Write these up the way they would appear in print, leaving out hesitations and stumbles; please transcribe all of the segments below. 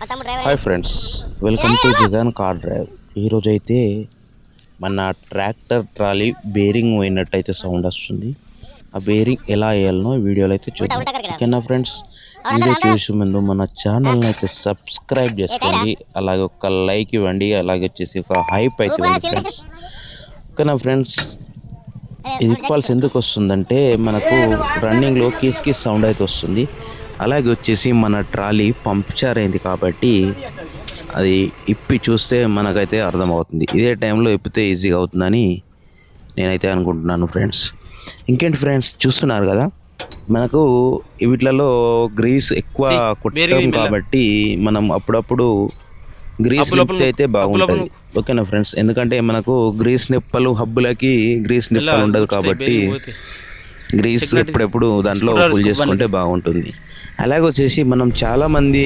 Hi friends, welcome to Jigan car drive. ఈరోజు అయితే మన ట్రాక్టర్ ట్రాలీ బేరింగ్ పోయినట్టయితే సౌండ్ వస్తుంది. ఆ బేరింగ్ ఎలా వేయాలనో వీడియోలో అయితే చూద్దాం. ఓకేనా ఫ్రెండ్స్, వీడియో చూసే ముందు మన ఛానల్ని అయితే సబ్స్క్రైబ్ చేసుకోండి, అలాగే ఒక లైక్ ఇవ్వండి, అలాగే వచ్చేసి ఒక హైప్ అయితే ఇవ్వండి ఫ్రెండ్స్. ఓకేనా ఫ్రెండ్స్, ఇది ఇప్పాల్సి ఎందుకు వస్తుందంటే మనకు రన్నింగ్లో కీస్ సౌండ్ అయితే వస్తుంది. అలాగే వచ్చేసి మన ట్రాలీ పంక్చర్ అయింది కాబట్టి అది ఇప్పి చూస్తే మనకైతే అర్థమవుతుంది. ఇదే టైంలో ఇప్పితే ఈజీగా అవుతుందని నేనైతే అనుకుంటున్నాను ఫ్రెండ్స్. ఇంకేంటి ఫ్రెండ్స్, చూస్తున్నారు కదా మనకు వీటిలలో గ్రీస్ ఎక్కువ కొట్టాం కాబట్టి మనం అప్పుడప్పుడు గ్రీస్ నిప్పితే అయితే బాగుంటుంది. ఓకేనా ఫ్రెండ్స్, ఎందుకంటే మనకు గ్రీస్ నిప్పలు హబ్బులకి గ్రీస్ నిప్పలు ఉండదు కాబట్టి గ్రీస్ ఎప్పుడెప్పుడు దాంట్లో ఫుల్ చేసుకుంటే బాగుంటుంది. అలాగే వచ్చేసి మనం చాలామంది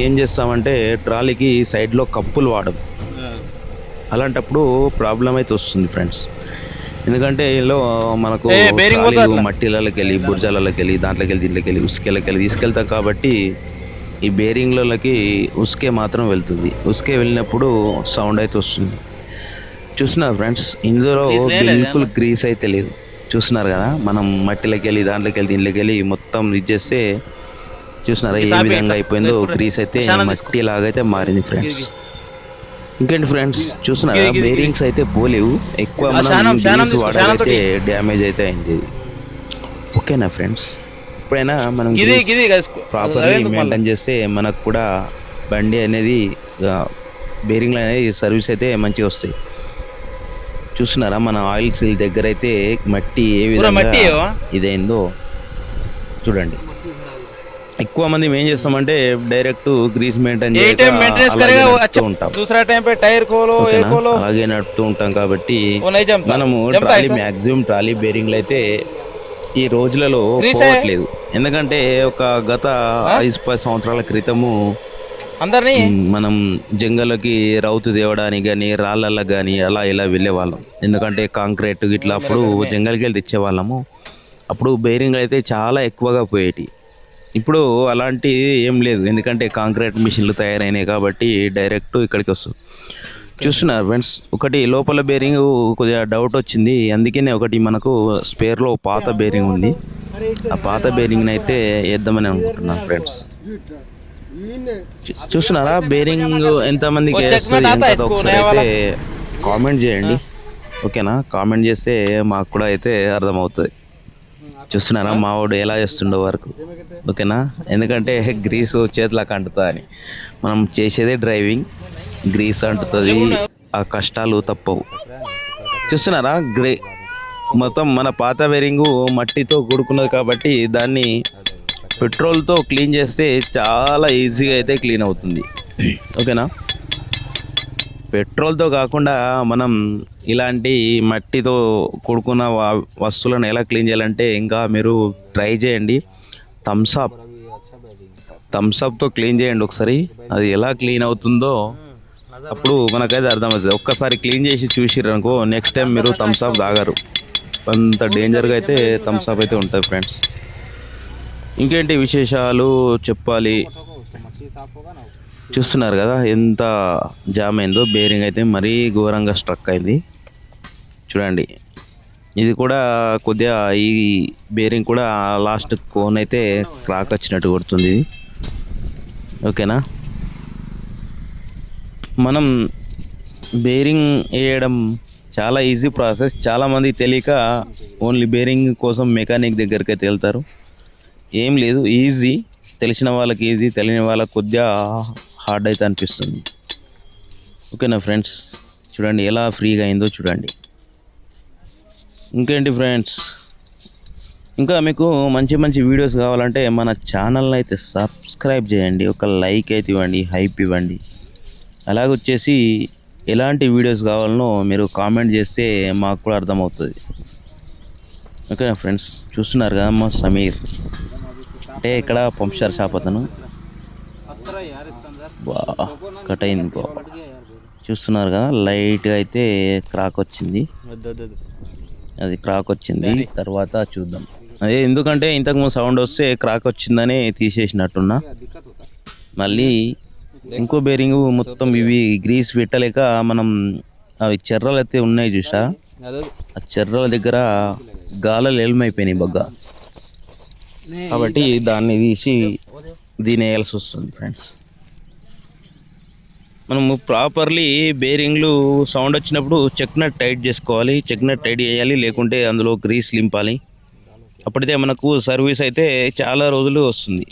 ఏం చేస్తామంటే ట్రాలీకి సైడ్లో కప్పులు వాడడం, అలాంటప్పుడు ప్రాబ్లం అయితే వస్తుంది ఫ్రెండ్స్. ఎందుకంటే ఇలా మనకు మట్టిలకి వెళ్ళి బుర్జాలకి వెళ్ళి దాంట్లోకి వెళ్ళి దీంట్లోకి వెళ్ళి ఉసుకెళ్ళకి వెళ్ళి తీసుకెళ్తాం కాబట్టి ఈ బేరింగ్లకి ఉసుకే మాత్రం వెళ్తుంది. ఉసుకే వెళ్ళినప్పుడు సౌండ్ అయితే వస్తుంది. చూస్తున్నారు ఫ్రెండ్స్, ఇందులో బిల్కుల్ గ్రీస్ అయితే లేదు. చూస్తున్నారు కదా, మనం మట్టిలోకి వెళ్ళి దాంట్లోకి వెళ్ళి దీంట్లోకి వెళ్ళి మొత్తం ఇది చేస్తే చూస్తున్నారా ఏ విధంగా అయిపోయిందో. గ్రీస్ అయితే మట్టి లాగైతే మారింది ఫ్రెండ్స్. ఇంకేంటి ఫ్రెండ్స్, చూస్తున్నారా బేరింగ్స్ అయితే పోలేవు, ఎక్కువ వాడైతే డ్యామేజ్ అయితే అయింది. ఓకేనా ఫ్రెండ్స్, ఎప్పుడైనా మనం ప్రాపర్లీ మెయింటైన్ చేస్తే మనకు కూడా బండి అనేది బేరింగ్లు అనేది సర్వీస్ అయితే మంచిగా వస్తాయి. చూస్తున్నారా మన ఆయిల్ సీల్ దగ్గర అయితే మట్టి ఏ విధంగా ఇదైందో చూడండి. ఎక్కువ మంది ఏం చేస్తామంటే డైరెక్ట్ గ్రీస్ మెయింటైన్ అలాగే నడుపుతూ ఉంటాం కాబట్టి మనము ట్రాలీ మ్యాక్సిమం ట్రాలీ బేరింగ్లు అయితే ఈ రోజులలో పోవట్లేదు. ఎందుకంటే ఒక గత 5-10 సంవత్సరాల క్రితము అందరినీ మనం జంగల్లోకి రౌతు తేవడానికి కానీ రాళ్ళల్లో కానీ అలా ఇలా వెళ్ళేవాళ్ళం. ఎందుకంటే కాంక్రీట్ ఇట్లా అప్పుడు జంగల్కి వెళ్ళి తెచ్చేవాళ్ళము. అప్పుడు బేరింగ్లు అయితే చాలా ఎక్కువగా పోయేటి. ఇప్పుడు అలాంటి ఏం లేదు, ఎందుకంటే కాంక్రీట్ మిషన్లు తయారైనాయి కాబట్టి డైరెక్ట్ ఇక్కడికి వస్తుంది. చూస్తున్నారు ఫ్రెండ్స్, ఒకటి లోపల బేరింగ్ కొద్దిగా డౌట్ వచ్చింది, అందుకనే ఒకటి మనకు స్పేర్లో పాత బేరింగ్ ఉంది. ఆ పాత బేరింగ్ని అయితే వేద్దామని అనుకుంటున్నాను ఫ్రెండ్స్. చూస్తున్నారా బేరింగ్ ఎంతమందికి ఒకసారి అయితే కామెంట్ చేయండి. ఓకేనా, కామెంట్ చేస్తే మాకు కూడా అయితే అర్థమవుతుంది. చూస్తున్నారా మా వాడు ఎలా చేస్తుండో వరకు. ఓకేనా, ఎందుకంటే గ్రీస్ చేతులకు అంటుతుంది అని మనం చేసేదే డ్రైవింగ్, గ్రీస్ అంటుతుంది, ఆ కష్టాలు తప్పవు. చూస్తున్నారా మొత్తం మన పాత బేరింగు మట్టితో కూడుకున్నది కాబట్టి దాన్ని పెట్రోల్తో క్లీన్ చేస్తే చాలా ఈజీగా అయితే క్లీన్ అవుతుంది. ఓకేనా, పెట్రోల్తో కాకుండా మనం ఇలాంటి మట్టితో కూడుకున్న వస్తువులను ఎలా క్లీన్ చేయాలంటే ఇంకా మీరు ట్రై చేయండి. థమ్స్అప్తో క్లీన్ చేయండి ఒకసారి, అది ఎలా క్లీన్ అవుతుందో అప్పుడు మనకైతే అర్థమవుతుంది. ఒక్కసారి క్లీన్ చేసి చూసిర్రు అనుకో, నెక్స్ట్ టైం మీరు థమ్స్అప్ తాగరు. అంత డేంజర్గా అయితే థమ్స్అప్ అయితే ఉంటుంది ఫ్రెండ్స్. ఇంకేంటి విశేషాలు చెప్పాలి. చూస్తున్నారు కదా ఎంత జామ్ అయిందో, బేరింగ్ అయితే మరీ ఘోరంగా స్ట్రక్ అయింది. చూడండి, ఇది కూడా కొద్దిగా ఈ బేరింగ్ కూడా లాస్ట్ కోన్ అయితే క్రాక్ వచ్చినట్టు కొడుతుంది. ఓకేనా, మనం బేరింగ్ వేయడం చాలా ఈజీ ప్రాసెస్. చాలామంది తెలియక ఓన్లీ బేరింగ్ కోసం మెకానిక్ దగ్గరికి అయితే వెళ్తారు. ఏం లేదు, ఈజీ. తెలిసిన వాళ్ళకి ఈజీ, తెలియని వాళ్ళకి కొద్దిగా హార్డ్ అయితే అనిపిస్తుంది. ఓకేనా ఫ్రెండ్స్, చూడండి ఎలా ఫ్రీగా అయిందో చూడండి. ఇంకేంటి ఫ్రెండ్స్, ఇంకా మీకు మంచి మంచి వీడియోస్ కావాలంటే మన ఛానల్ని అయితే సబ్స్క్రైబ్ చేయండి, ఒక లైక్ అయితే ఇవ్వండి, హైప్ ఇవ్వండి. అలాగే వచ్చేసి ఎలాంటి వీడియోస్ కావాలనో మీరు కామెంట్ చేస్తే మాకు కూడా అర్థమవుతుంది. ఓకేనా ఫ్రెండ్స్, చూస్తున్నారు కదా మా సమీర్ అంటే ఇక్కడ పంప్చర్ షాప్ అతను కట్ అయింది. చూస్తున్నారు కదా లైట్గా అయితే క్రాక్ వచ్చింది, అది క్రాక్ వచ్చింది. తర్వాత చూద్దాం. అదే ఎందుకంటే ఇంతకుముందు సౌండ్ వస్తే క్రాక్ వచ్చిందని తీసేసినట్టున్నా. మళ్ళీ ఇంకో బేరింగ్ మొత్తం ఇవి గ్రీస్ పెట్టలేక మనం అవి చెర్రలు అయితే ఉన్నాయి చూసారా, ఆ చెర్రల దగ్గర గాలలు ఎల్మైపోయినాయి బగ్గా, కాబట్టి దాన్ని తీసి దీని వేయాల్సి వస్తుంది ఫ్రెండ్స్. మనము ప్రాపర్లీ బేరింగ్లు సౌండ్ వచ్చినప్పుడు చెక్ నట్ టైట్ చేసుకోవాలి, చెక్ నట్ టైట్ చేయాలి, లేకుంటే అందులో గ్రీస్ లింపాలి. అప్పుడైతే మనకు సర్వీస్ అయితే చాలా రోజులు వస్తుంది.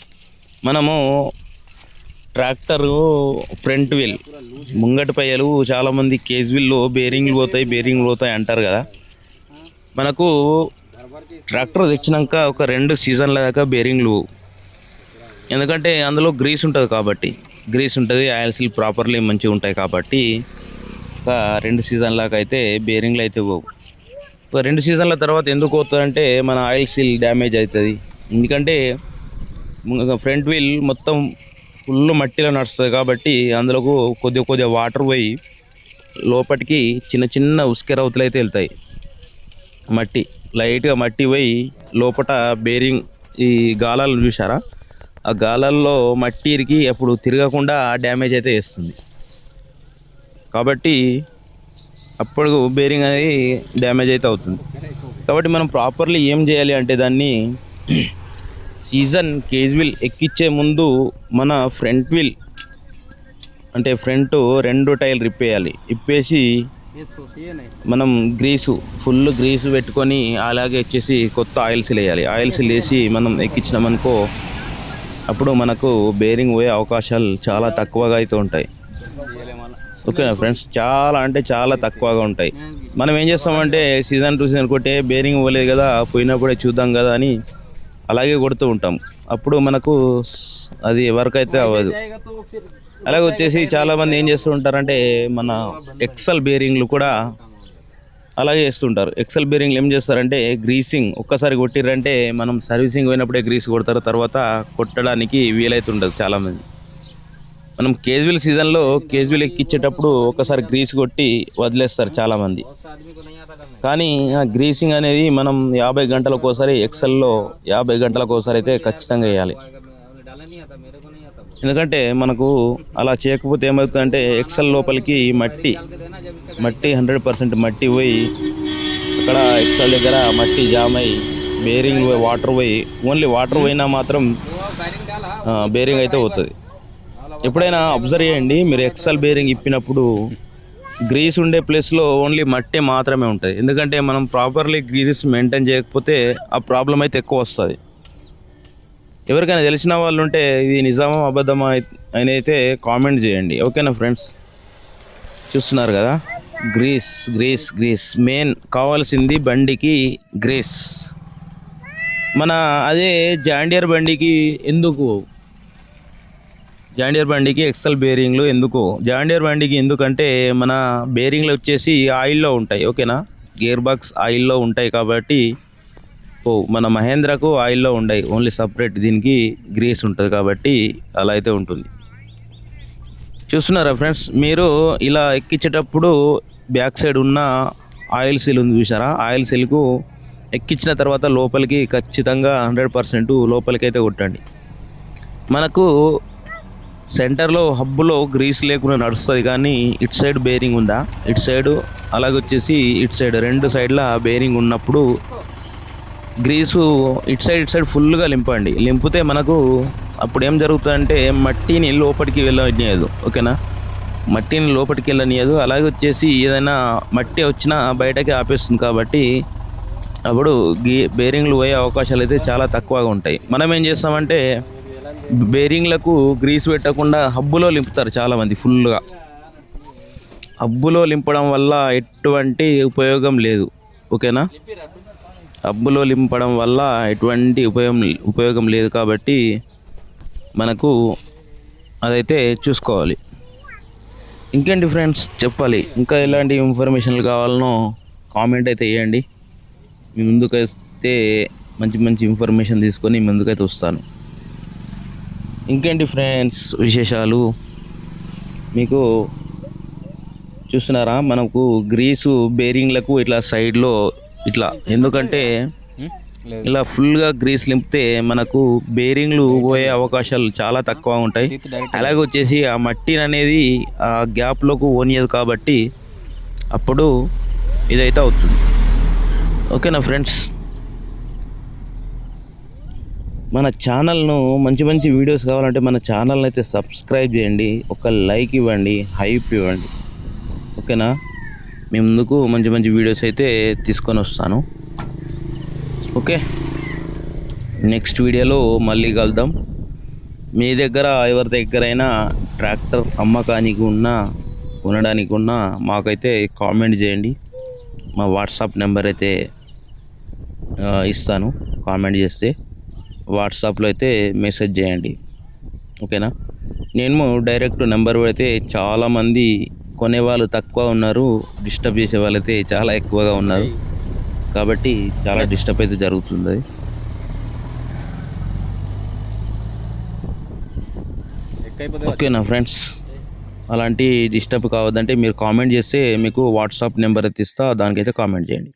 మనము ట్రాక్టర్ ఫ్రంట్ వీల్ ముంగటి పయ్యలు చాలామంది కేజ్ వీల్లో బేరింగ్లు పోతాయి అంటారు కదా. మనకు ట్రాక్టర్ తెచ్చినాక ఒక 2 సీజన్ల దాకా బేరింగ్లు, ఎందుకంటే అందులో గ్రీస్ ఉంటుంది కాబట్టి, గ్రీస్ ఉంటుంది, ఆయిల్ సీల్ ప్రాపర్లీ మంచిగా ఉంటాయి కాబట్టి ఒక 2 సీజన్ల దాకా అయితే బేరింగ్లు అయితే పోవు. ఒక 2 సీజన్ల తర్వాత ఎందుకు పోతుందంటే మన ఆయిల్ సీల్ డ్యామేజ్ అవుతుంది. ఎందుకంటే ఫ్రంట్ వీల్ మొత్తం ఫుల్ మట్టిలో నడుస్తుంది కాబట్టి అందులోకి కొద్దిగా వాటర్ పోయి లోపలికి చిన్న ఉసుకెరవుతులు అయితే వెళ్తాయి. మట్టి లైట్గా మట్టి పోయి లోపల బేరింగ్ ఈ గాలాలను చూసారా, ఆ గాలాల్లో మట్టి ఇరికి అప్పుడు తిరగకుండా డ్యామేజ్ అయితే వేస్తుంది. కాబట్టి అప్పుడు బేరింగ్ అనేది డ్యామేజ్ అయితే అవుతుంది. కాబట్టి మనం ప్రాపర్లీ ఏం చేయాలి అంటే దాన్ని సీజన్ కేజ్ వీల్ ఎక్కించే ముందు మన ఫ్రంట్ వీల్ అంటే ఫ్రంట్ 2 టైర్లు ఇప్పేయాలి. ఇప్పేసి మనం ఫుల్ గ్రీసు పెట్టుకొని అలాగే వచ్చేసి కొత్త ఆయిల్ సీల్ వేయాలి. ఆయిల్ సీల్ వేసి మనం ఎక్కించినామనుకో అప్పుడు మనకు బేరింగ్ పోయే అవకాశాలు చాలా తక్కువగా అయితే ఉంటాయి. ఓకేనా ఫ్రెండ్స్, చాలా తక్కువగా ఉంటాయి. మనం ఏం చేస్తామంటే సీజన్ టు సీజన్ కొట్టే బేరింగ్ పోలేదు కదా, పోయినప్పుడే చూద్దాం కదా అని అలాగే కొడుతూ ఉంటాం. అప్పుడు మనకు అది వర్క్ అయితే అవ్వదు. అలాగే వచ్చేసి చాలామంది ఏం చేస్తూ ఉంటారంటే మన ఎక్సెల్ బేరింగ్లు కూడా అలాగే చేస్తుంటారు. ఎక్సెల్ బేరింగ్లు ఏం చేస్తారంటే గ్రీసింగ్ ఒక్కసారి కొట్టిర్రంటే మనం సర్వీసింగ్ పోయినప్పుడే గ్రీస్ కొడతారు, తర్వాత కొట్టడానికి వీలైతుండదు. చాలామంది మనం కేజువల్ సీజన్లో కేజువల్ ఎక్కించేటప్పుడు ఒకసారి గ్రీస్ కొట్టి వదిలేస్తారు చాలామంది. కానీ ఆ గ్రీసింగ్ అనేది మనం 50 గంటలకు ఒకసారి ఎక్సెల్లో 50 గంటలకు ఒకసారి అయితే ఖచ్చితంగా వేయాలి. ఎందుకంటే మనకు అలా చేయకపోతే ఏమవుతుందంటే ఎక్సెల్ లోపలికి మట్టి 100% మట్టి పోయి అక్కడ ఎక్సెల్ దగ్గర మట్టి జామ్ అయ్యి బేరింగ్ వాటర్ పోయి ఓన్లీ వాటర్ పోయినా మాత్రం బేరింగ్ అయితే పోతుంది. ఎప్పుడైనా అబ్జర్వ్ చేయండి, మీరు ఎక్సెల్ బేరింగ్ ఇప్పినప్పుడు గ్రీస్ ఉండే ప్లేస్లో ఓన్లీ మట్టి మాత్రమే ఉంటుంది. ఎందుకంటే మనం ప్రాపర్లీ గ్రీస్ మెయింటైన్ చేయకపోతే ఆ ప్రాబ్లం అయితే ఎక్కువ వస్తుంది. ఎవరికైనా తెలిసిన వాళ్ళు ఉంటే ఇది నిజమా అబద్ధమా అని అయితే కామెంట్ చేయండి. ఓకేనా ఫ్రెండ్స్, చూస్తున్నారు కదా, గ్రీస్ మెయిన్ కావాల్సింది బండికి గ్రీస్. మన అదే జాండియర్ బండికి ఎక్సెల్ బేరింగ్లు ఎందుకు, జాండియర్ బండికి ఎందుకంటే మన బేరింగ్లు వచ్చేసి ఆయిల్లో ఉంటాయి. ఓకేనా, గేర్ బాక్స్ ఆయిల్లో ఉంటాయి కాబట్టి మన మహేంద్రకు ఆయిల్లో ఉంటాయి, ఓన్లీ సపరేట్ దీనికి గ్రీస్ ఉంటుంది కాబట్టి అలా అయితే ఉంటుంది. చూస్తున్నారా ఫ్రెండ్స్, మీరు ఇలా ఎక్కించేటప్పుడు బ్యాక్ సైడ్ ఉన్న ఆయిల్ సీల్ ఉంది చూసారా, ఆయిల్ సీల్కు ఎక్కించిన తర్వాత లోపలికి ఖచ్చితంగా 100% లోపలికి అయితే కొట్టండి. మనకు సెంటర్లో హబ్బులో గ్రీస్ లేకుండా నడుస్తుంది, కానీ ఇటు సైడ్ బేరింగ్ ఉందా, ఇటు సైడు అలాగే వచ్చేసి ఇటు సైడ్ 2 సైడ్ల బేరింగ్ ఉన్నప్పుడు గ్రీసు ఇటు సైడ్ ఫుల్గా లింపండి. లింపితే మనకు అప్పుడు ఏం జరుగుతుందంటే మట్టిని లోపలికి వెళ్ళనియదు. ఓకేనా, మట్టిని లోపలికి వెళ్ళనియదు. అలాగే వచ్చేసి ఏదైనా మట్టి వచ్చినా బయటకి ఆపేస్తుంది కాబట్టి అప్పుడు బేరింగ్లు పోయే అవకాశాలు అయితే చాలా తక్కువగా ఉంటాయి. మనం ఏం చేస్తామంటే బేరింగ్లకు గ్రీస్ పెట్టకుండా హబ్బులో లింపుతారు చాలామంది ఫుల్గా. హబ్బులో లింపడం వల్ల ఎటువంటి ఉపయోగం లేదు. ఓకేనా, హబ్బులో లింపడం వల్ల ఎటువంటి ఉపయోగం లేదు కాబట్టి మనకు అదైతే చూసుకోవాలి. ఇంకేంటి ఫ్రెండ్స్ చెప్పాలి, ఇంకా ఎలాంటి ఇన్ఫర్మేషన్లు కావాలనో కామెంట్ అయితే వేయండి. మీ ముందుకైతే మంచి ఇన్ఫర్మేషన్ తీసుకొని ముందుకైతే వస్తాను. ఇంకేంటి ఫ్రెండ్స్ విశేషాలు, మీకు చూస్తున్నారా, మనకు గ్రీసు బేరింగ్లకు ఇట్లా సైడ్లో ఇట్లా, ఎందుకంటే ఇలా ఫుల్గా గ్రీస్ నింపితే మనకు బేరింగ్లు పోయే అవకాశాలు చాలా తక్కువ ఉంటాయి. అలాగే వచ్చేసి ఆ మట్టి అనేది ఆ గ్యాప్లోకి ఓనియదు కాబట్టి అప్పుడు ఇదైతే అవుతుంది. ఓకేనా ఫ్రెండ్స్, మన ఛానల్ను మంచి మంచి వీడియోస్ కావాలంటే మన ఛానల్ని అయితే సబ్స్క్రైబ్ చేయండి, ఒక లైక్ ఇవ్వండి, హైప్ ఇవ్వండి. ఓకేనా, మీ ముందుకు మంచి మంచి వీడియోస్ అయితే తీసుకొని వస్తాను. ఓకే, నెక్స్ట్ వీడియోలో మళ్ళీ కలుద్దాం. మీ దగ్గర ఎవరి దగ్గరైనా ట్రాక్టర్ అమ్మకానికి కొనడానికి ఉన్నా మాకైతే కామెంట్ చేయండి. మా వాట్సాప్ నెంబర్ అయితే ఇస్తాను. కామెంట్ చేస్తే వాట్సాప్లో అయితే మెసేజ్ చేయండి. ఓకేనా, నేను డైరెక్ట్ నెంబర్ పెడితే చాలామంది కొనేవాళ్ళు తక్కువ ఉన్నారు, డిస్టర్బ్ చేసే వాళ్ళు అయితే చాలా ఎక్కువగా ఉన్నారు. కాబట్టి చాలా డిస్టర్బ్ అయితే జరుగుతుంది. ఓకేనా ఫ్రెండ్స్, అలాంటి డిస్టర్బ్ కావద్దంటే మీరు కామెంట్ చేస్తే మీకు వాట్సాప్ నెంబర్ అయితే ఇస్తా, దానికైతే కామెంట్ చేయండి.